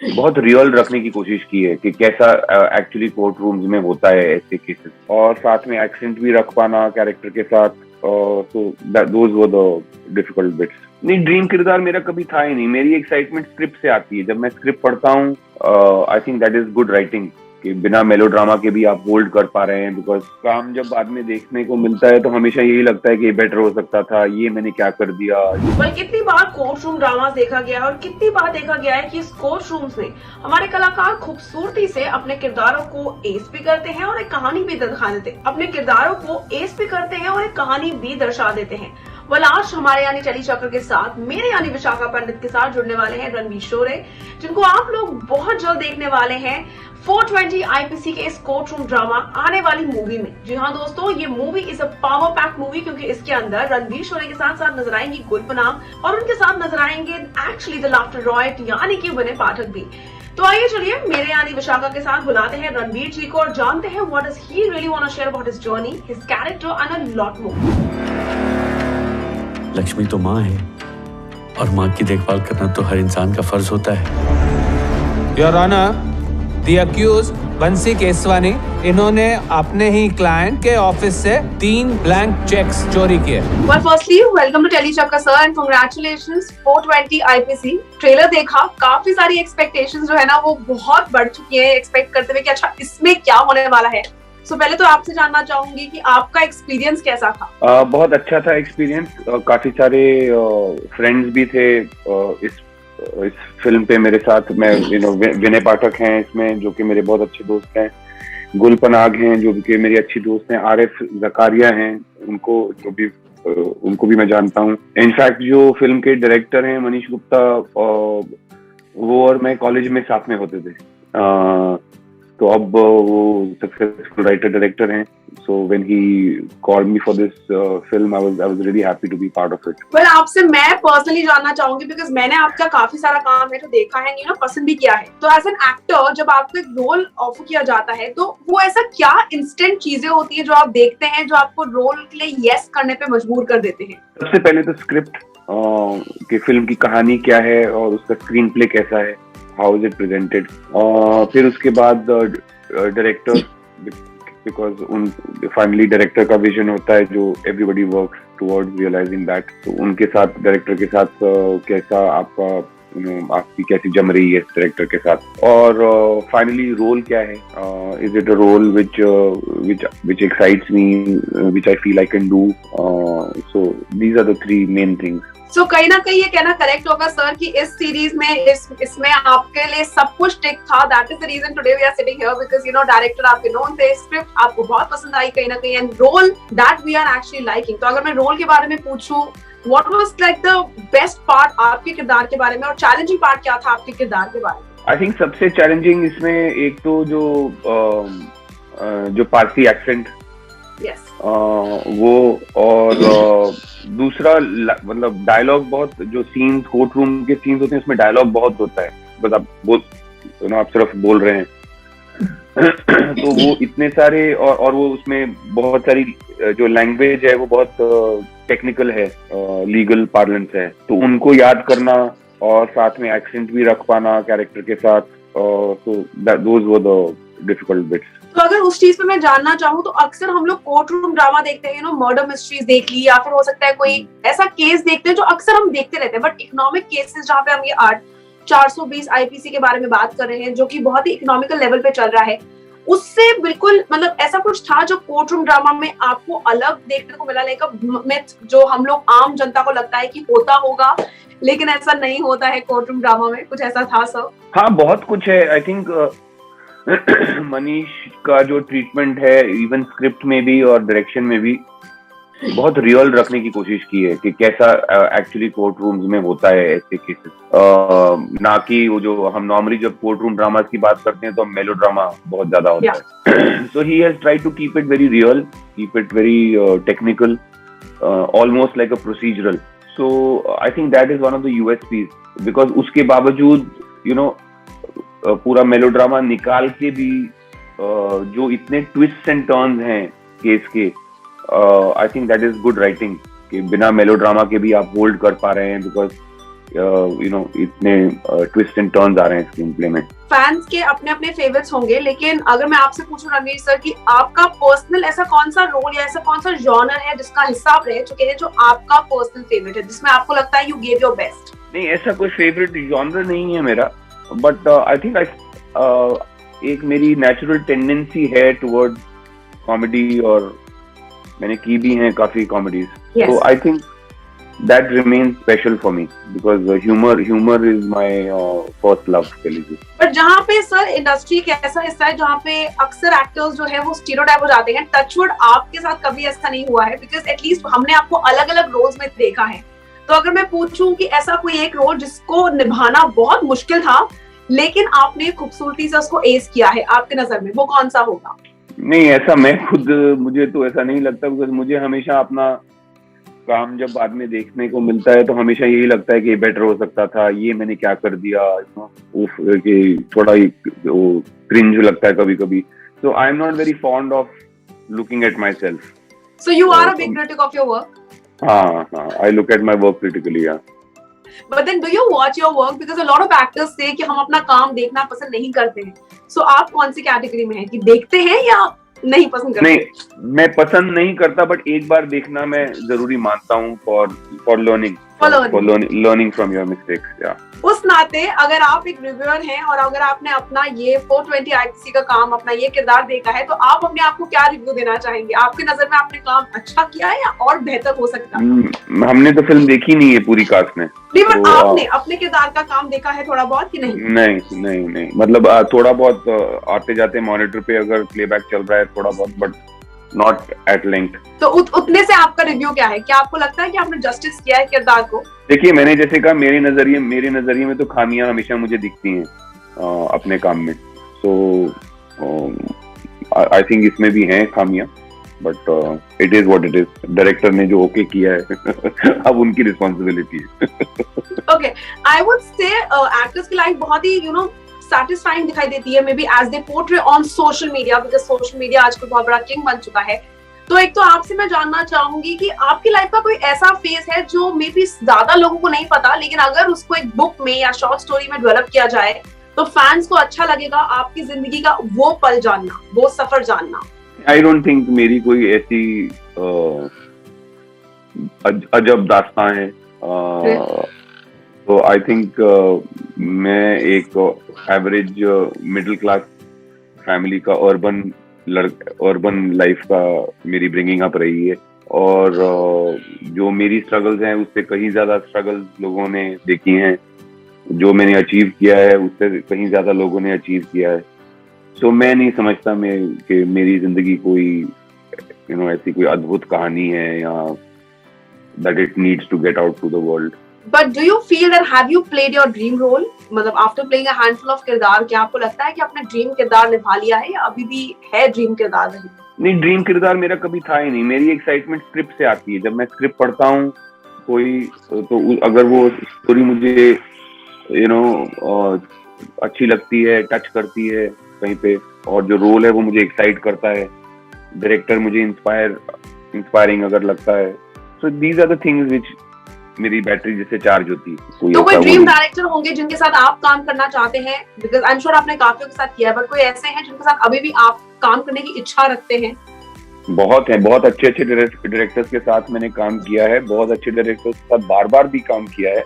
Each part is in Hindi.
बहुत रियल रखने की कोशिश की है कि कैसा एक्चुअली कोर्ट रूम्स में होता है ऐसे केसेस, और साथ में एक्सेंट भी रख पाना कैरेक्टर के साथ। So those were the difficult bits. नहीं, ड्रीम किरदार मेरा कभी था ही नहीं। मेरी एक्साइटमेंट स्क्रिप्ट से आती है। जब मैं स्क्रिप्ट पढ़ता हूँ, आई think that is good writing, कि बिना मेलोड्रामा के भी आप होल्ड कर पा रहे हैं। बिकॉज काम जब बाद में देखने को मिलता है तो हमेशा यही लगता है कि बेटर हो सकता था, ये मैंने क्या कर दिया। कितनी बार कोर्ट रूम ड्रामा देखा गया है और कितनी बार देखा गया है कि इस कोर्ट रूम्स में हमारे कलाकार खूबसूरती से अपने किरदारों को एस भी करते हैं और एक कहानी भी दिखा देते हैं, अपने किरदारों को एस भी करते हैं और एक कहानी भी दर्शा देते हैं। आज हमारे यानी चली चक्र के साथ, मेरे यानी विशाखा पंडित के साथ जुड़ने वाले हैं रणवीर शोरे, जिनको आप लोग बहुत जल्द देखने वाले हैं 420 आईपीसी के इस कोर्ट रूम ड्रामा आने वाली मूवी में। जी हाँ दोस्तों, ये movie is a power pack movie, क्योंकि इसके अंदर रणवीर शोरे के साथ साथ नजर आएंगी गुलपना और उनके साथ नजर आएंगे एक्चुअली द लाफ्टर रॉयट यानी कि विनय पाठक भी। तो आइए चलिए मेरे यानी विशाखा के साथ बुलाते हैं रणवीर जी को और जानते हैं what does he really want to share about his journey, his character and a lot more. Lakshmi तो माँ है और माँ की देखभाल करना तो हर इंसान का फर्ज होता है। योर ऑनर, द अक्यूज बंसी केसवानी, इन्होंने अपने ही क्लाइंट के ऑफिस से 3 ब्लैंक चेक्स चोरी किए। Well, firstly, welcome to Telechakra sir and congratulations 420 IPC। Trailer देखा, काफी सारी एक्सपेक्टेशंस जो है ना वो बहुत बढ़ चुकी है, एक्सपेक्ट करते हुए कि अच्छा इसमें क्या होने वाला है। पहले तो आपसे जानना चाहूंगी कि आपका एक्सपीरियंस कैसा था? बहुत अच्छा था एक्सपीरियंस। काफी सारे फ्रेंड्स भी थे इस फिल्म पे मेरे साथ। मैं विनय पाठक हैं इसमें, जो कि मेरे बहुत अच्छे दोस्त हैं। गुलपनाग हैं, जो कि मेरी अच्छी दोस्त हैं। आरिफ जकारिया हैं, उनको भी मैं जानता हूँ। इनफैक्ट जो फिल्म के डायरेक्टर हैं मनीष गुप्ता, वो और मैं कॉलेज में साथ में होते थे। तो अब वो सक्सेसफुल राइटर डायरेक्टर हैं। So when he called me for this film, I was really happy to be part of it. Well, आपसे मैं पर्सनली जानना चाहूंगी, बिकॉज मैंने आपका काफी सारा काम है तो देखा है, पसंद भी किया है। तो एज एन एक्टर जब आपको एक रोल ऑफर किया जाता है तो वो ऐसा क्या इंस्टेंट चीजें होती है जो आप देखते हैं जो आपको रोल के लिए यस करने पे मजबूर कर देते हैं? सबसे पहले तो स्क्रिप्ट कि फिल्म की कहानी क्या है और उसका स्क्रीन प्ले कैसा है, हाउ इज इट प्रेजेंटेड। फिर उसके बाद डायरेक्टर, बिकॉज फाइनली डायरेक्टर का विजन होता है जो everybody works towards realizing that. तो उनके साथ, डायरेक्टर के साथ कैसा आपकी कैसी जम रही है डायरेक्टर के साथ। और फाइनली रोल क्या है, is it a role which excites me, which I feel I can do. So these are the 3 main things. So कहीं ना कहीं ये कहना करेक्ट होगा सर कि इस सीरीज में इसमें आपके लिए सब कुछ टिक था। That is the reason today we are sitting here, because director आपके नोन थे, स्क्रिप्ट आपको बहुत पसंद आई कहीं ना कहीं, and role that we are actually liking. तो अगर मैं रोल के बारे में पूछूं, what was like the best part आपके किरदार के बारे में और चैलेंजिंग पार्ट क्या था आपके किरदार के बारे में? आई थिंक सबसे चैलेंजिंग इसमें एक तो जो पारसी एक्सेंट, yes. वो, और दूसरा मतलब डायलॉग बहुत, जो सीन्स कोर्ट रूम के सीन्स होते हैं उसमें डायलॉग बहुत होता है, बस आप सिर्फ बोल रहे हैं। तो वो इतने सारे, और वो उसमें बहुत सारी जो लैंग्वेज है वो बहुत टेक्निकल है, लीगल पार्लेंस है, तो उनको याद करना और साथ में एक्सेंट भी रख पाना कैरेक्टर के साथ। तो those were the difficult bits. तो अगर उस चीज पे मैं जानना चाहूँ तो अक्सर हम लोग कोर्ट रूम ड्रामा देखते हैं, मर्डर मिस्ट्रीज देख ली, या फिर हो सकता है कोई ऐसा केस देखते हैं जो अक्सर हम देखते रहते हैं, बट इकोनॉमिक केसेस जहाँ पे हम ये 420 आईपीसी के बारे में बात कर रहे हैं, जो कि बहुत ही इकोनॉमिकल लेवल पे चल रहा है, उससे बिल्कुल मतलब ऐसा कुछ था जो कोर्ट रूम ड्रामा में आपको अलग देखने को मिला, लेकिन मिथ जो हम लोग आम जनता को लगता है कि होता होगा, लेकिन ऐसा नहीं होता है कोर्ट रूम ड्रामा में? कुछ ऐसा था सर? हाँ, बहुत कुछ है। आई थिंक मनीष का जो ट्रीटमेंट है, इवन स्क्रिप्ट में भी और डायरेक्शन में भी, बहुत रियल रखने की कोशिश की है कि कैसा एक्चुअली कोर्ट रूम्स में होता है ऐसे केसेस। ना कि वो जो हम नॉर्मली जब कोर्ट रूम ड्रामा की बात करते हैं तो मेलोड्रामा बहुत ज्यादा होता है। So he has tried to keep it very real, keep it very technical, almost like a procedural. So I think that is one of the USPs, because उसके बावजूद पूरा मेलोड्रामा निकाल के भी जो इतने ट्विस्ट एंड टर्न्स हैं केस के, I think that is good writing, कि बिना मेलोड्रामा के भी आप होल्ड कर पा रहे हैं। बिकॉज इतने ट्विस्ट एंड टर्न्स आ रहे हैं स्क्रीन प्ले में। फैंस के अपने अपने फेवरेट्स होंगे, लेकिन अगर मैं आपसे पूछूं रणवीर सर कि आपका पर्सनल ऐसा कौन सा रोल या ऐसा कौन सा जॉनर है जिसका हिस्सा आप रह चुके हैं जो आपका पर्सनल फेवरेट है, जिसमें आपको लगता है यू गेव योर बेस्ट? नहीं, ऐसा कोई फेवरेट जॉनर नहीं है मेरा, बट आई थिंक एक मेरी नेचुरल टेंडेंसी है टुवर्ड कॉमेडी, और मैंने की भी हैं काफी कॉमेडीज, तो I think that remains special for me because humor is my first love, कह लीजिए। पर जहाँ पे सर इंडस्ट्री एक ऐसा हिस्सा है जहाँ पे अक्सर एक्टर्स जो है वो स्टीरियोटाइप हो जाते हैं, टचवुड आपके साथ कभी ऐसा नहीं हुआ है, बिकॉज एटलीस्ट हमने आपको अलग अलग रोल्स में देखा है। तो अगर मैं पूछूं कि ऐसा कोई एक रोल जिसको निभाना बहुत मुश्किल था लेकिन आपने खूबसूरती से उसको एस किया है, आपके नजर में वो कौन सा होगा? नहीं, ऐसा मुझे तो ऐसा नहीं लगता, बिकॉज मुझे हमेशा अपना काम जब बाद में देखने को मिलता है तो हमेशा यही लगता है कि बेटर हो सकता था, ये मैंने क्या कर दिया, कि थोड़ा वो क्रिंज लगता है कभी कभी। So I am not very fond of looking at my self. So you are a big critic of your work? हाँ, I look at my work critically, yeah. But then do you watch your work? Because a lot of actors say कि हम अपना काम देखना पसंद नहीं करते हैं। So आप कौन सी कैटेगरी में हैं कि देखते हैं या नहीं पसंद करते? नहीं, मैं पसंद नहीं करता, बट एक बार देखना मैं जरूरी मानता हूँ for learning from your mistakes, या। उस नाते अगर आप एक रिव्यूअर हैं और अगर आपने अपना ये 420 IPC का काम, अपना ये किरदार देखा है, तो आप अपने आप को क्या रिव्यू देना चाहेंगे? आपके नजर में आपने काम अच्छा किया है या और बेहतर हो सकता है? हमने तो फिल्म देखी नहीं है पूरी कास्ट ने। नहीं, बट आपने अपने किरदार का काम देखा है थोड़ा बहुत कि नहीं? नहीं, मतलब थोड़ा बहुत आते जाते मॉनिटर पे अगर प्लेबैक चल रहा है थोड़ा बहुत, बट नॉट एट लेंथ। तो उतने से आपका रिव्यू क्या है? क्या आपको लगता है कि आपने जस्टिस किया है किरदार को? देखिए, मैंने जैसे कहा, मेरे नजरिए में तो खामियां हमेशा मुझे दिखती हैं अपने काम में, सो आई थिंक इसमें भी हैं खामियां, but it is what it is. Director ने जो ओके किया है अब उनकी रिस्पॉन्सिबिलिटी है। Okay, I would say actors की लाइफ बहुत ही satisfying दिखाई देती है, may be as they portray on social media, because social media आजकल बहुत बड़ा किंग बन चुका है। तो एक तो आपसे मैं जानना चाहूंगी कि आपकी लाइफ का कोई ऐसा फेज है जो मे बी ज्यादा लोगों को नहीं पता, लेकिन अगर उसको एक बुक में या शॉर्ट स्टोरी में डेवलप किया जाए तो फैंस को अच्छा लगेगा, आपकी जिंदगी का वो पल जानना, वो सफर जानना? आई डोंट थिंक मेरी कोई ऐसी अजब दास्तां है। तो आई थिंक मैं एक एवरेज मिडिल क्लास फैमिली का अर्बन लाइफ का मेरी ब्रिंगिंग अप रही है, और जो मेरी स्ट्रगल्स हैं उससे कहीं ज्यादा स्ट्रगल्स लोगों ने देखी हैं, जो मैंने अचीव किया है उससे कहीं ज्यादा लोगों ने अचीव किया है। सो मैं नहीं समझता कि मेरी जिंदगी कोई ऐसी कोई अद्भुत कहानी है या that it needs to get out to the world. But do you feel that have you played your dream role? मतलब after playing a handful of किरदार, क्या आपको लगता है कि आपने ड्रीम किरदार निभा लिया है या अभी भी है ड्रीम किरदार नहीं? नहीं, ड्रीम किरदार मेरा कभी था ही नहीं। मेरी एक्साइटमेंट स्क्रिप्ट से आती है। जब मैं स्क्रिप्ट पढ़ता हूँ कोई, तो अगर वो स्टोरी मुझे अच्छी लगती है, टच करती है कहीं पे, और जो रोल है वो मुझे एक्साइट करता है, डायरेक्टर मुझे इंस्पायरिंग अगर लगता है, so these are the things which मेरी बैटरी जैसे चार्ज होती है। तो कोई ड्रीम डायरेक्टर होंगे जिनके साथ आप काम करना चाहते हैं? बिकॉज आई एम श्योर आपने काफियों के साथ किया है, बट कोई ऐसे हैं जिनके साथ अभी भी आप काम करने की इच्छा रखते हैं? बहुत है, बहुत अच्छे डायरेक्टर्स के साथ मैंने काम किया है, बहुत अच्छे डायरेक्टर्स के साथ बार बार भी काम किया है,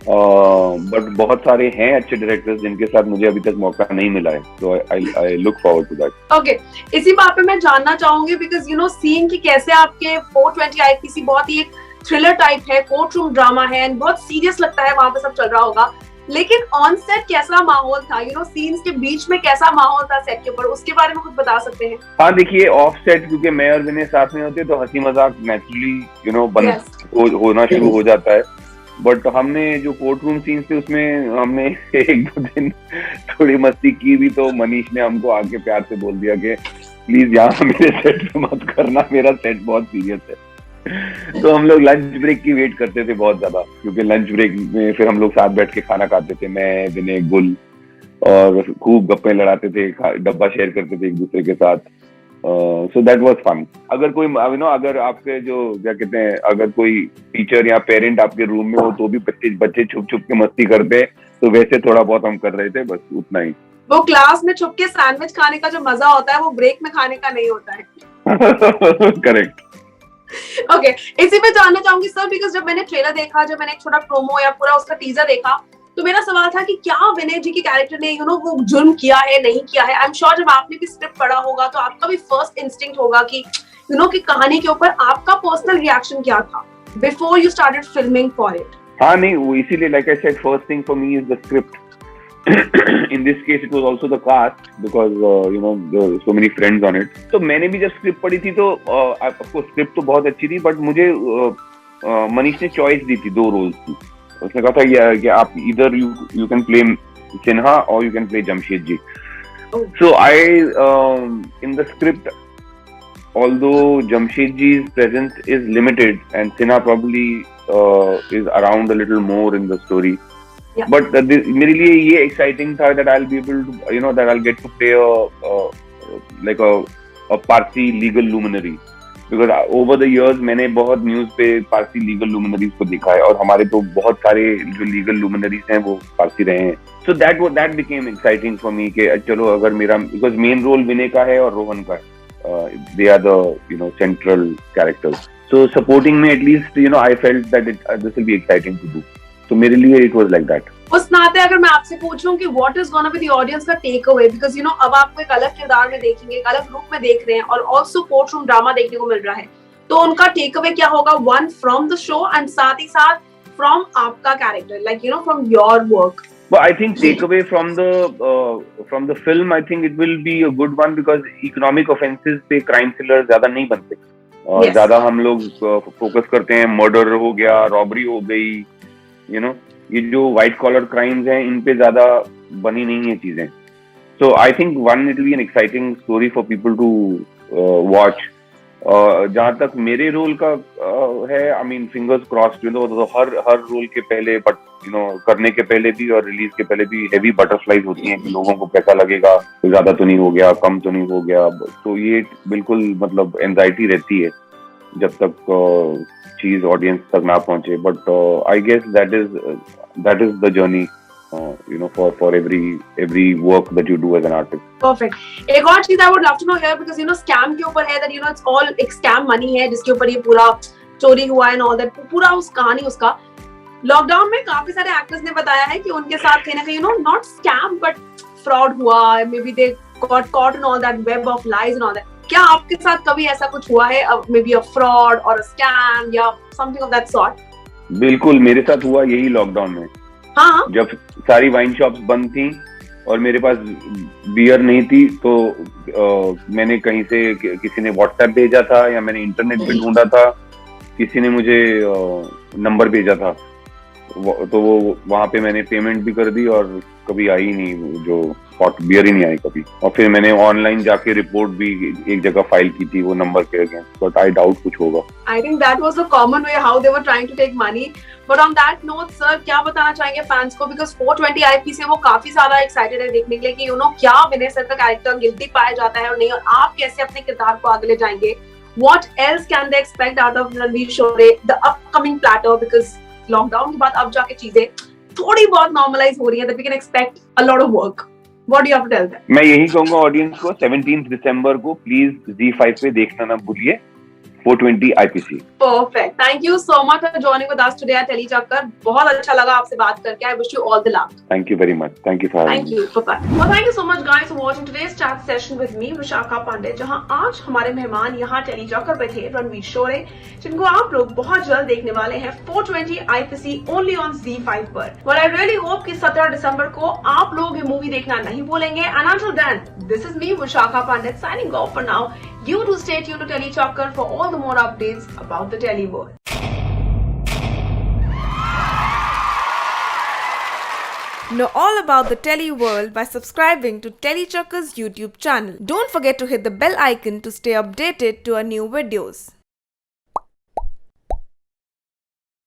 बट बहुत सारे हैं अच्छे डायरेक्टर्स जिनके साथ मुझे अभी तक मौका नहीं मिला है। तो I look forward to that. Okay, इसी बात पे मैं जानना चाहूंगी, बिकॉज सीन की कैसे आपके 420 IPC बहुत ही एक थ्रिलर टाइप है, कोर्ट रूम ड्रामा है, एंड बहुत सीरियस लगता है वहां पे सब चल रहा होगा, लेकिन ऑन सेट कैसा माहौल था? सीन्स के बीच में कैसा माहौल था सेट के ऊपर, उसके बारे में कुछ बता सकते हैं? हाँ, देखिए, ऑफ सेट क्योंकि मैं और विनय साथ में होते तो हंसी मजाक नेचुरली बंद होना शुरू हो जाता है, बट हमने जो कोर्ट रूम सीन्स थे उसमें हमने एक दो दिन थोड़ी मस्ती की भी, तो मनीष ने हमको आके प्यार से बोल दिया कि प्लीज यहाँ मेरे सेट पे मत करना, मेरा सेट बहुत सीरियस है। तो हम लोग लंच ब्रेक की वेट करते थे बहुत ज्यादा, क्योंकि लंच ब्रेक में फिर हम लोग साथ बैठ के खाना खाते थे, मैं, विनय, गुल, और खूब गप्पे लड़ाते थे, डब्बा शेयर करते थे एक दूसरे के साथ। So that was fun. अगर कोई अगर आपके जो क्या कहते हैं, अगर कोई टीचर या पेरेंट आपके रूम में हो तो भी बच्चे छुप छुप के मस्ती करते हैं, तो वैसे थोड़ा बहुत हम कर रहे थे, बस उतना ही. वो क्लास में छुप के सैंडविच खाने का जो मजा होता है वो ब्रेक में खाने का नहीं होता है. करेक्ट. ओके, इसी पे जानना चाहूंगी सर, बिकॉज जब मैंने ट्रेलर देखा, जब मैंने एक छोटा प्रोमो या पूरा उसका टीजर देखा, तो मेरा सवाल था कि क्या विनय जी के कैरेक्टर ने वो जुर्म किया है, नहीं किया है. आई एम श्योर जब आपने भी स्क्रिप्ट पढ़ा होगा तो आपका भी फर्स्ट इंस्टिंक्ट होगा कि कि कहानी के ऊपर आपका पर्सनल रिएक्शन क्या था before you started filming for it. हाँ नहीं, वो इसीलिए like I said, first thing for me is the script. In this case it was also the cast because there were so many friends on it. तो मैंने भी जब स्क्रिप्ट पढ़ी थी तो आपको स्क्रिप्ट तो बहुत अच्छी थी, बट मुझे मनीष ने चॉइस दी थी 2 रोल्स की. उसने कहा था कि आप इधर यू कैन प्ले सिन्हा और you can play Jamshed ji. So I in the script, although Jamshed ji's presence is limited and Sinha probably is around a little more in the story. Yeah. But मेरे लिए ये exciting था that I'll be able to that I'll get to play a Parsi legal luminary, because over the years मैंने बहुत न्यूज पे पारसी लीगल लुमिनरीज को देखा है, और हमारे तो बहुत सारे जो लीगल लुमिनरीज हैं वो पारसी रहे हैं. So that became exciting for me कि चलो अगर मेरा, because मेन रोल विनय का है और रोहन का है, they are the central characters. So supporting में at least I felt that this will be exciting to do. तो मेरे लिए it was like that. उस नाते अगर मैं आपसे पूछूं कि what is gonna be the audience का टेक अवे, बिकॉज अब आपको एक अलग किरदार में देखेंगे, एक अलग रूप में देख रहे हैं, और ऑल्सो कोर्ट रूम ड्रामा देखने को मिल रहा है, तो उनका टेक अवे क्या होगा, one from the show and साथ ही साथ फ्रॉम आपका character, like from your work. But I think takeaway from the film, I think it will be a good one, because economic offenses पे crime thrillers ज्यादा नहीं बनते, और ज्यादा हम लोग फोकस करते हैं मर्डर हो गया, रॉबरी हो गई, ये जो व्हाइट कॉलर क्राइम्स हैं इन पे ज्यादा बनी नहीं है चीजें. So I think one it will be an exciting story for people to watch. जहां तक मेरे रोल का है, आई मीन फिंगर्स क्रॉस्ड, हर रोल के पहले, बट करने के पहले भी और रिलीज के पहले भी हेवी बटरफ्लाईज होती हैं कि लोगों को कैसा लगेगा, ज्यादा तो नहीं हो गया, कम तो नहीं हो गया. तो ये बिल्कुल मतलब एंजाइटी रहती है जब तक चीज ऑडियंस तक ना पहुंचे. But I guess that is the journey for every work that you do as an artist. Perfect. एक और चीज I would love to know here, because scam के ऊपर है, that it's all एक scam money है जिसके ऊपर ये पूरा चोरी हुआ है and all that, पूरा उस कहानी उसका. लॉकडाउन में काफी सारे एक्टर्स ने बताया है कि उनके साथ कहीं ना कहीं not scam but fraud हुआ, maybe they got caught in all that web of lies and all that. क्या आपके साथ कभी ऐसा कुछ हुआ है, maybe a fraud or a scam या something of that sort? बिल्कुल, मेरे साथ हुआ यही लॉकडाउन में. हाँ, जब सारी वाइन शॉप्स बंद थी और मेरे पास बियर नहीं थी, तो मैंने कहीं से किसी ने व्हाट्सएप भेजा था या मैंने इंटरनेट पे ढूंढा था, किसी ने मुझे नंबर भेजा था, तो वो वहां पे मैंने पेमेंट भी कर दी और कभी आई नहीं, जो हॉट बियर ही नहीं आई कभी. और फिर मैंने ऑनलाइन जाके रिपोर्ट भी एक जगह फाइल की थी वो नंबर के अगेंस्ट, बट आई डाउट कुछ होगा. I think that was the common way how they were trying to take money. But on that note sir, क्या बताना चाहेंगे फैंस को, बिकॉज 420 IP से वो काफी ज्यादा एक्साइटेड है देखने के लिए कि क्या विनय सर का कैरेक्टर गिल्टी पाया जाता है और नहीं, और आप कैसे अपने किरदार को आगे ले जाएंगे. What else can they expect out of Ranveer Shore, the upcoming platter, because lockdown के बाद अब जाके चीजें थोड़ी बहुत नॉर्मलाइज हो रही है, that we can expect a lot of work. What do you have to tell them? मैं यही कहूंगा ऑडियंस को, 17 दिसंबर को प्लीज ZEE5 पे देखना ना भूलिए 420 IPC. Perfect. Thank you so much for joining with us today at Teli Chakkar. बहुत अच्छा लगा आपसे बात करके. I wish you all the luck. Thank you very much. Thank you for having me. Thank you. Bye-bye. Well, thank you so much guys for watching today's chat session with me, Vishakha Pandey, जहां आज हमारे मेहमान यहाँ टेली चक्कर पे थे रणवीर शोरे, जिनको आप लोग बहुत जल्द देखने वाले हैं 420 IPC only on ZEE5 पर. Well, I really hope कि 17 दिसंबर को आप लोग ये मूवी देखना नहीं भूलेंगे. And until then, this is me, Vishakha Pandey, signing off for now. You do stay tuned to Teli Chakkar for all the more updates about the Teli world. Know all about the Teli world by subscribing to Teli Chakkar's YouTube channel. Don't forget to hit the bell icon to stay updated to our new videos.